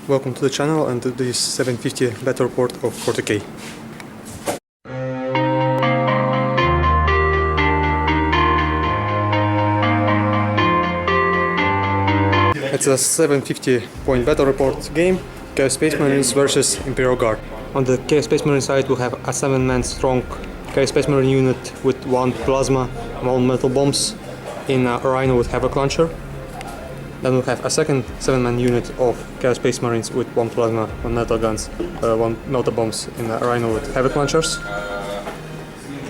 Welcome to the channel and to this 750 battle report of 40k. It's a 750 point battle report game, Chaos Space Marines versus Imperial Guard. On the Chaos Space Marine side we have a 7-man strong Chaos Space Marine unit with 1 plasma, 1 metal bombs in a Rhino with Havoc Launcher. Then we have a second 7-man unit of Chaos Space Marines with 1 plasma, 1 metal guns, 1 metal bombs in a Rhino with Havoc Launchers.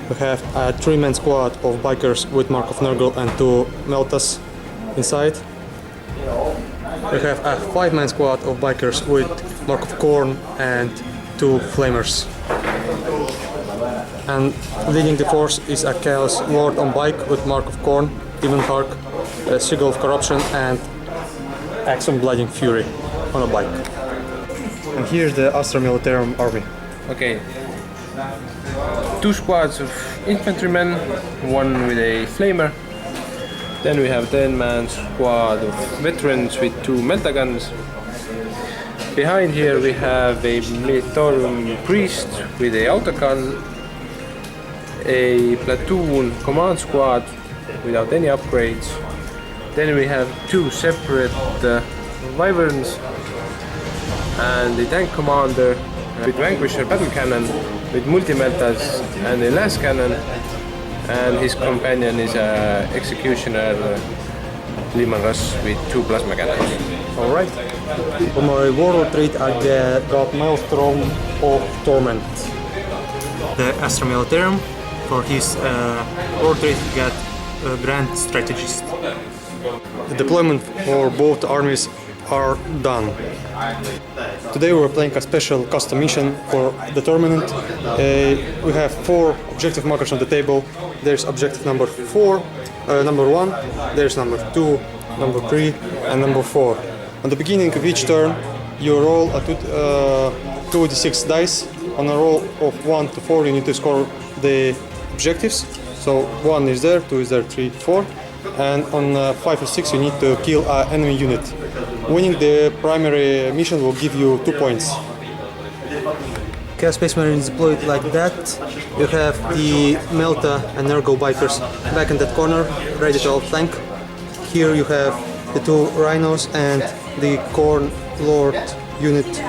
We have a 3-man squad of bikers with Mark of Nurgle and 2 Meltas inside. We have a 5-man squad of bikers with Mark of Khorne and 2 Flamers. And leading the force is a Chaos Lord on bike with Mark of Khorne, Even Hark, Sigil of Corruption and Axon Blooding Fury on a bike. And here's the Astra Militarum army. Okay. 2 squads of infantrymen, 1 with a flamer. Then we have 10-man squad of veterans with 2 meltaguns. Behind here we have a Militarum priest with a autogun, a platoon command squad without any upgrades. Then we have 2 separate wyverns and a tank commander with Vanquisher battle cannon with multi-meltas and a las cannon, and his companion is a executioner Lehman Russ with 2 plasma cannons. Alright. For my warlord trait I got Maelstrom of Torment. The Astra Militarum, for his warlord trait got Grand Strategist. The deployment for both armies are done. Today we are playing a special custom mission for the tournament. We have 4 objective markers on the table. There's objective number 1, there's number 2, number 3 and number 4. On the beginning of each turn you roll a 2d6 dice. On a roll of 1 to 4 you need to score the objectives. So 1 is there, 2 is there, 3, 4. And on 5 or 6 you need to kill an enemy unit. Winning the primary mission will give you 2 points. Chaos Space Marines deployed like that. You have the Melta and Nurgle bikers back in that corner, ready to outflank. Here you have the 2 Rhinos and the Khorne Lord unit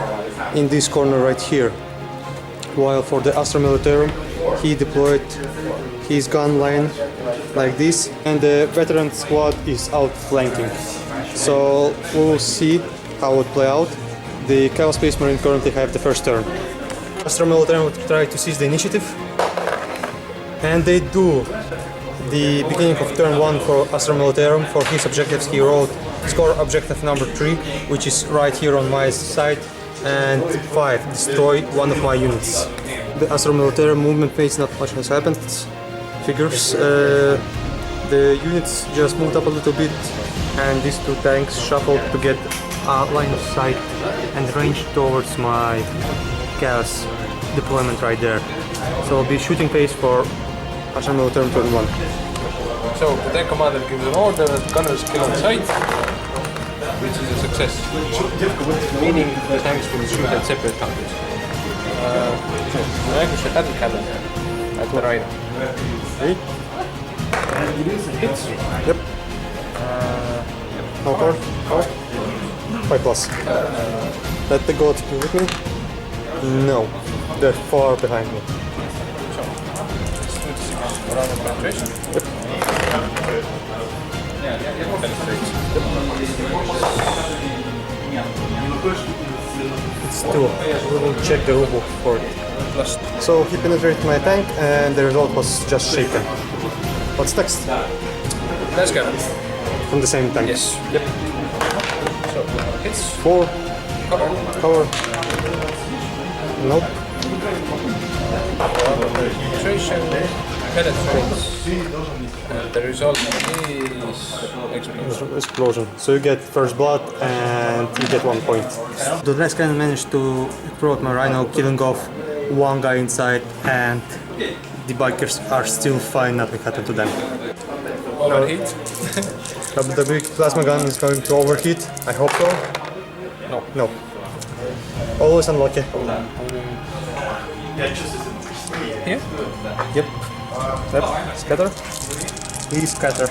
in this corner right here. While for the Astra Militarum he deployed his gun line like this, and the veteran squad is outflanking. So we will see how it will play out. The Chaos Space Marine currently have the first turn. Astra Militarum would try to seize the initiative, and they do. The beginning of turn 1 for Astra Militarum, for his objectives he wrote score objective number 3, which is right here on my side, and 5, destroy 1 of my units. The Astra Militarum movement phase, not much has happened. Figures, the units just moved up a little bit, and these 2 tanks shuffled to get a line of sight and range towards my Chaos deployment right there. So I'll be shooting phase for Astra Militarum turn 1. So the tank commander gives an order that gunners kill on sight, which is a success, meaning the tanks will shoot at separate targets. The Vanquisher battle cannon at the Rhino. Hey. Hits? Yep. How far? 5 plus. Let the gods be with me? No. They're far behind me. So, let's do this round of penetration. Yep. Penetrates. It's 2. We will check the rulebook for it. Plus. So he penetrated my tank and the result was just shaken. What's next? Let's go. From the same tank? Yes. Yep. So, hits. 4. Cover. Cover. Nope. Penetration. Penetrates. And the result is Explosion. So you get first blood and you get 1 point. The last cannon managed to throw out my Rhino, killing off 1 guy inside, and the bikers are still fine, nothing happened to them. overheat. The big plasma gun is going to overheat, I hope so. No. No. Always unlucky. Here? Yep. Yep. Scatter. Please scatter.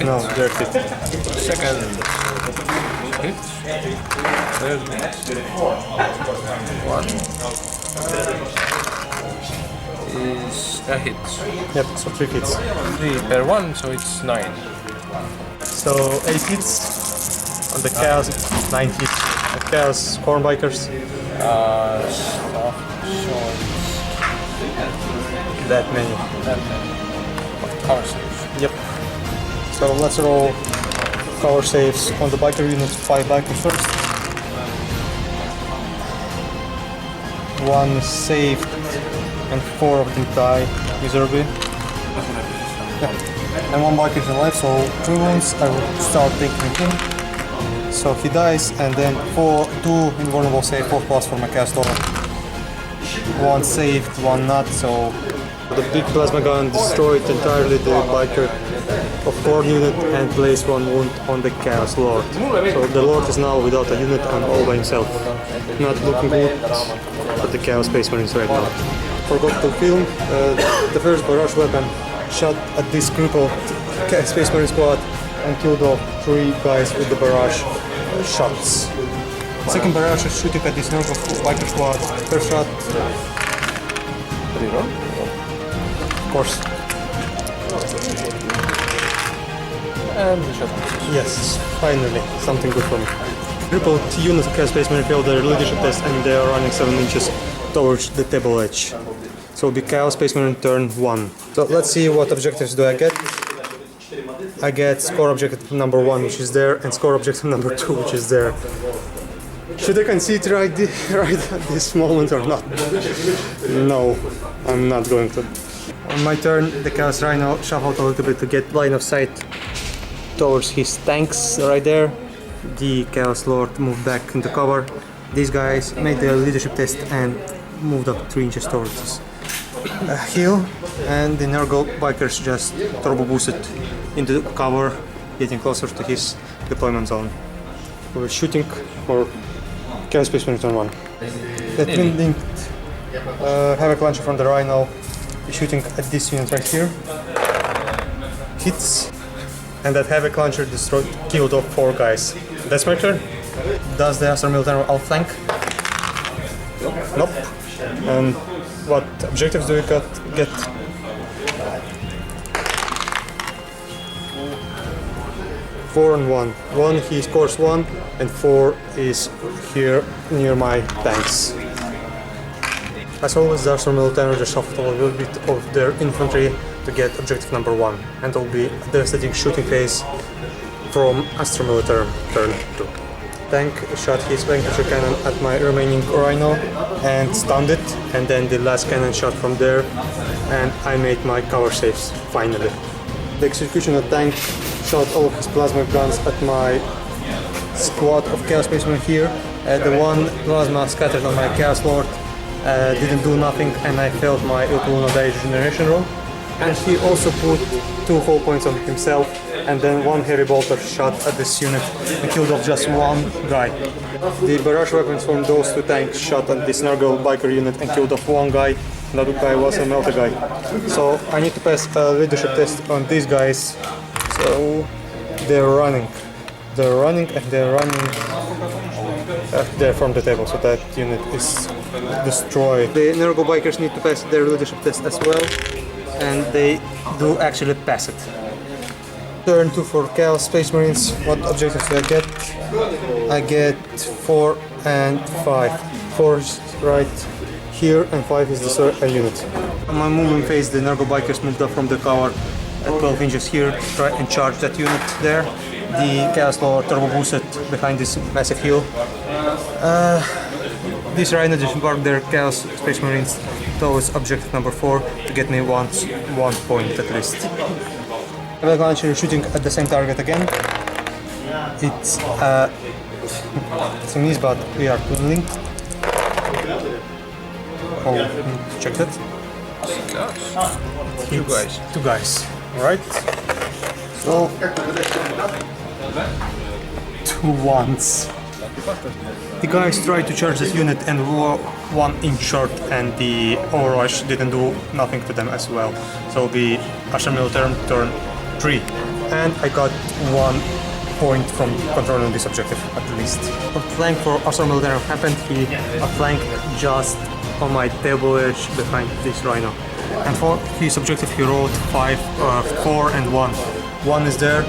No, dirty. Second hit. Third one is a hit. Yep, so 3 hits. 3 per one, so it's 9. So 8 hits on the Chaos, 9 hits. The Chaos Cornbikers. Stuff, so That many. power saves. Yep. So let's roll power saves on the biker units. 5 bikers first. 1 saved and 4 of them die miserably. Yeah. And 1 biker is alive, so 3 wounds. I will start taking him. So he dies, and then 2 invulnerable save, 4 plus for my cast over. 1 saved, 1 not, so the big plasma gun destroyed entirely the biker of core unit and placed 1 wound on the Chaos Lord. So the Lord is now without a unit and all by himself. Not looking good for the Chaos Space Marines right now. Forgot to film, the first barrage weapon shot at this crippled Chaos Space Marine squad and killed off 3 guys with the barrage shots. Second barrage is shooting at this Nergal biker squad. First shot. Of course. And the shot. Yes, finally, something good for me. Crippled unit of Chaos Space Marine failed their leadership test and they are running 7 inches towards the table edge. So be Chaos Space Marine turn 1. So let's see what objectives do I get. I get score objective number 1, which is there, and score objective number 2, which is there. Should I concede right at this moment or not? No, I'm not going to. On my turn, the Chaos Rhino shuffled a little bit to get line of sight towards his tanks right there. The Chaos Lord moved back into cover. These guys made their leadership test and moved up 3 inches towards us. Hill, and the Nergal bikers just turbo boosted into cover, getting closer to his deployment zone. We're shooting for Chaos Space Marine turn 1. The twin linked Havoc launcher from the Rhino is shooting at this unit right here. Hits, and that Havoc launcher killed off 4 guys. That's my turn. Does the Astra Militarum outflank? Nope. And what objectives do we get? 4 and 1. 1 he scores 1 and 4 is here near my tanks. As always, the Astra Militarum just shuffled a little bit of their infantry to get objective number 1, and it will be a devastating shooting phase from Astra Militarum turn 2. Tank shot his Vanquisher cannon at my remaining Rhino and stunned it, and then the last cannon shot from there, and I made my cover saves, finally. The Executioner tank shot all of his plasma guns at my squad of Chaos Space Marine here. The one plasma scattered on my Chaos Lord didn't do nothing, and I failed my Illuno Die regeneration roll. And he also put 2 hull points on himself, and then 1 heavy bolter shot at this unit and killed off just 1 guy. The barrage weapons from those 2 tanks shot at this Nergal biker unit and killed off 1 guy. Another guy was a Melta guy. So I need to pass a leadership test on these guys. So they're running. They're running and they're running. They're from the table, so that unit is destroyed. The Nergal bikers need to pass their leadership test as well, and they do actually pass it. Turn 2 for Chaos Space Marines. What objectives do I get? I get 4 and 5. 4 is right here and 5 is the unit. On my movement phase, the Nergal bikers moved up from the cover at 12 inches here, try and charge that unit there. The Chaos Lord turbo boosted behind this massive hill. These Rhino disembarked their Chaos Space Marines towards objective number 4 to get me 1 point at least. Havoc launcher is shooting at the same target again. It's a miss, but we are twin linked. Oh, check that. Two guys. 2 guys. Alright. So 2 ones. The guys tried to charge this unit and were 1 inch short, and the overrush didn't do nothing to them as well. So the Astra Militarum turned 3, and I got 1 point from controlling this objective at least. A flank for Astra Militarum happened. He flanked just on my table edge behind this rhino. And for his objective he wrote 4 and 1. 1 is there,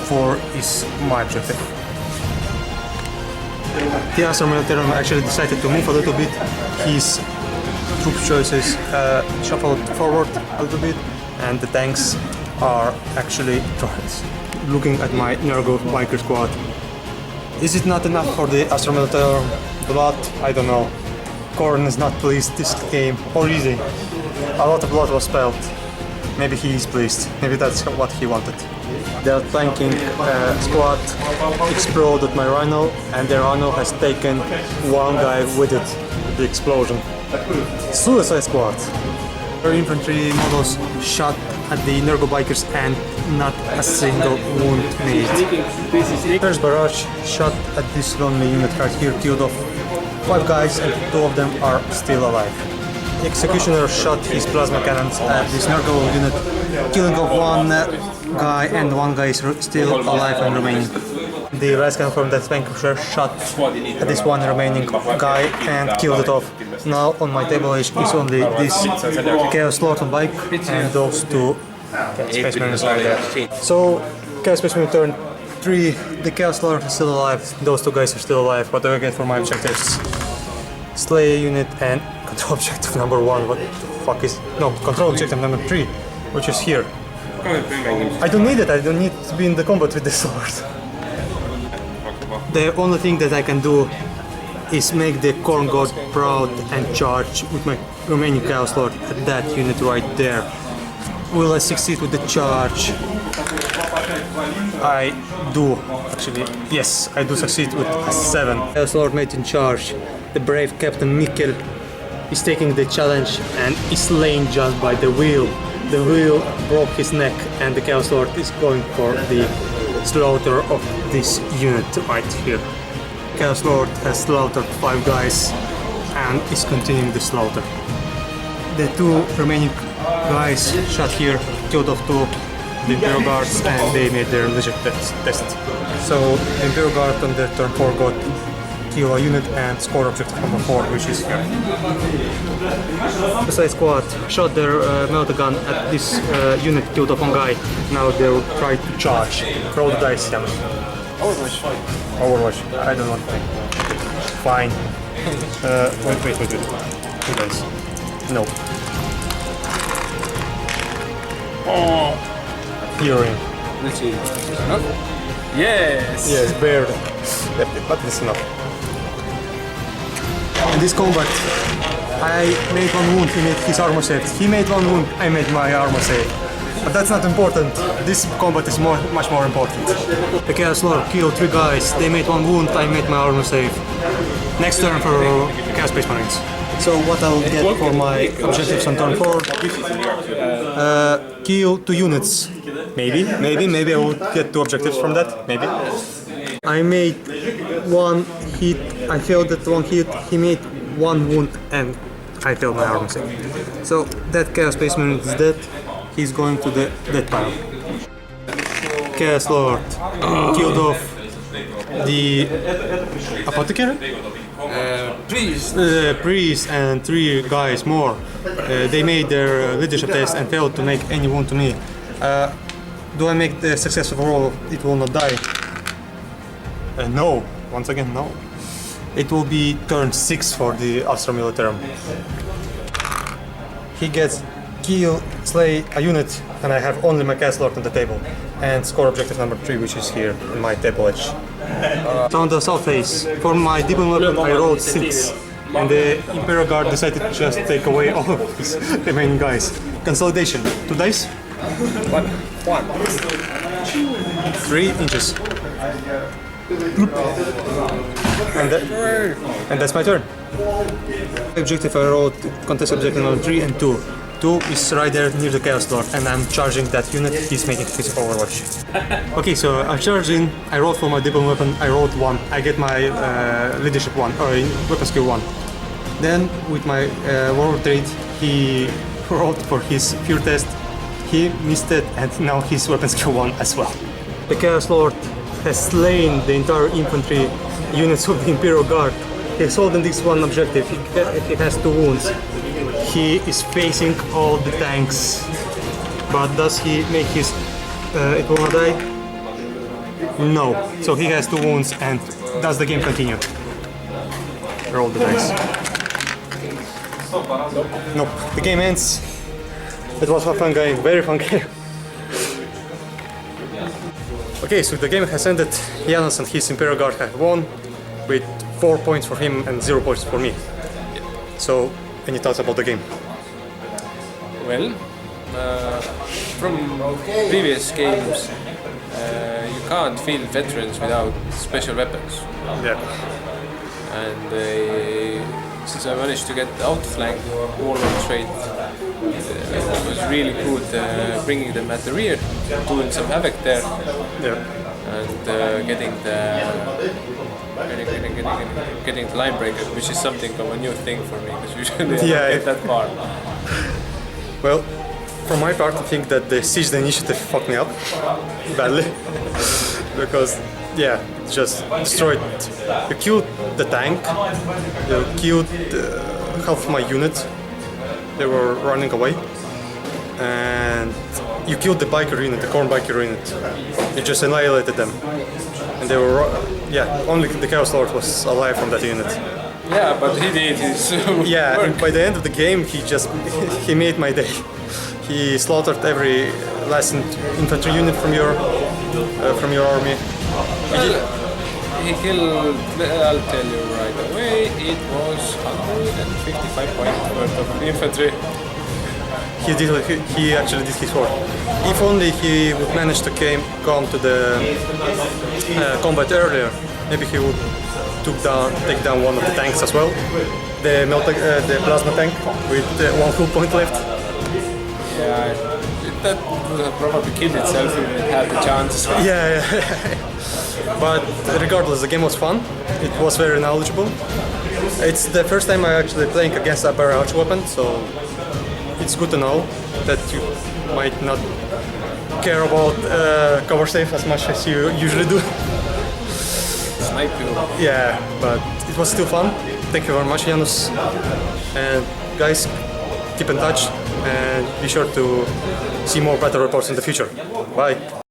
4 is my objective. The Astra Militarum actually decided to move a little bit. His troop choices shuffled forward a little bit, and the tanks are actually looking at my Nergo biker squad. Is it not enough for the Astra Militarum? Blood? I don't know. Korn is not pleased this game, or is he? A lot of blood was spilled. Maybe he is pleased. Maybe that's what he wanted. Their flanking squad exploded my rhino, and the rhino has taken 1 guy with it, the explosion. Suicide squad! Their infantry models shot at the Nergo bikers and not a single wound made. First barrage shot at this lonely unit right here, killed off 5 guys, and 2 of them are still alive. The executioner shot his plasma cannons at this Nergo unit, killing off 1 guy, and 1 guy is still alive and remaining. The rise cannon from that vanquisher shot at this 1 remaining guy and killed it off. Now on my table is only this Chaos Lord on bike and those 2 Spacemen are there. So Chaos Spaceman turned 3, the Chaos Lord is still alive, those 2 guys are still alive. What do I get for my objectives? Slay unit and control objective number 1. What the fuck is... No, control objective number 3, which is here. I don't need it, I don't need to be in the combat with the sword. The only thing that I can do is make the Corn God proud and charge with my remaining Chaos Lord at that unit right there. Will I succeed with the charge? I do, actually. Yes, I do succeed with a 7. Chaos Lord made in charge. The brave Captain Mikkel is taking the challenge and is slain just by the wheel. The wheel broke his neck, and the Chaos Lord is going for the slaughter of this unit right here. Chaos Lord has slaughtered 5 guys and is continuing the slaughter. The 2 remaining guys shot here killed off 2 the Imperial Guards, and they made their leisure test. So the Imperial Guard on their turn 4 got kill a unit and score objective number 4, which is here. The Suicide Squad shot their melta gun at this unit, killed off 1 guy. Now they will try to charge. Roll the dice, Jan. Overwatch. Overwatch. I don't want to. Fine. Wait. 2 dice. No. Oh. Hearing. Let's see. Enough? Yes! Yes, barely. But it's enough. In this combat, I made 1 wound, he made his armor save. He made 1 wound, I made my armor save. But that's not important. This combat is much more important. The Chaos Lord killed 3 guys, they made 1 wound, I made my armor save. Next turn for Chaos Space Marines. So what I'll get for my objectives on turn 4? Kill 2 units. Maybe I will get 2 objectives from that, maybe. I made 1 hit, I failed that 1 hit, he made 1 wound, and I failed my armor save. So that Chaos Spaceman is dead, he's going to the death pile. Chaos Lord killed off the apothecary? Priest and 3 guys more. They made their leadership test and failed to make any wound to me. Do I make the successful roll? It will not die. No. Once again, no. It will be turn 6 for the Astra Militarum. He gets kill, slay a unit, and I have only my Chaos Lord on the table. And score objective number 3, which is here in my table edge. So on the south face, for my demon weapon I rolled 6. And the Imperial Guard decided to just take away all of his remaining guys. Consolidation, 2 dice? 1. 3 inches. And that's my turn. Objective I rolled contest objective number 3 and 2. 2 is right there near the Chaos Lord, and I'm charging that unit. He's making his Overwatch. Okay, so I'm charging. I rolled for my Dibble weapon. I rolled 1. I get my leadership 1 or weapon skill 1. Then with my Warlord trait, he rolled for his Fear test. He missed it, and now his weapon skill 1 as well. The Chaos Lord has slain the entire infantry units of the Imperial Guard. He's holding this one objective. He has 2 wounds. He is facing all the tanks. But does he make his it will not die? No. So he has 2 wounds, and does the game continue? Roll the dice. Nope. The game ends. It was a fun game, very fun game. Okay, so the game has ended. Janos and his Imperial Guard have won with 4 points for him and 0 points for me. So, any thoughts about the game? Well, from previous games, you can't field veterans without special weapons. Yeah. And since I managed to get outflank Warlord trait, it was really good bringing them at the rear, doing some havoc there, and getting the line breaker, which is something of a new thing for me, because usually I don't get that far. Well, for my part, I think that the Siege the Initiative fucked me up badly. Because, yeah, it just destroyed. You killed the tank, you killed half of my unit, they were running away. And you killed the biker unit, the corn biker unit. You just annihilated them. And they were, only the Chaos Lord was alive from that unit. Yeah, but he did his yeah, work. And by the end of the game, he made my day. He slaughtered every last infantry unit from your army. Well, he killed, I'll tell you right away, it was 155 points worth of infantry. He actually did his work. If only he would manage to come to the combat earlier, maybe he would take down one of the tanks as well. The plasma tank with 1 hull point left. Yeah, that would have probably killed itself if it had the chance. Yeah. But regardless, the game was fun. It was very knowledgeable. It's the first time I'm actually playing against a barrel arch weapon, so it's good to know that you might not care about cover safe as much as you usually do. Snipe you. Yeah, but it was still fun. Thank you very much, Janos. And guys, keep in touch and be sure to see more battle reports in the future. Bye.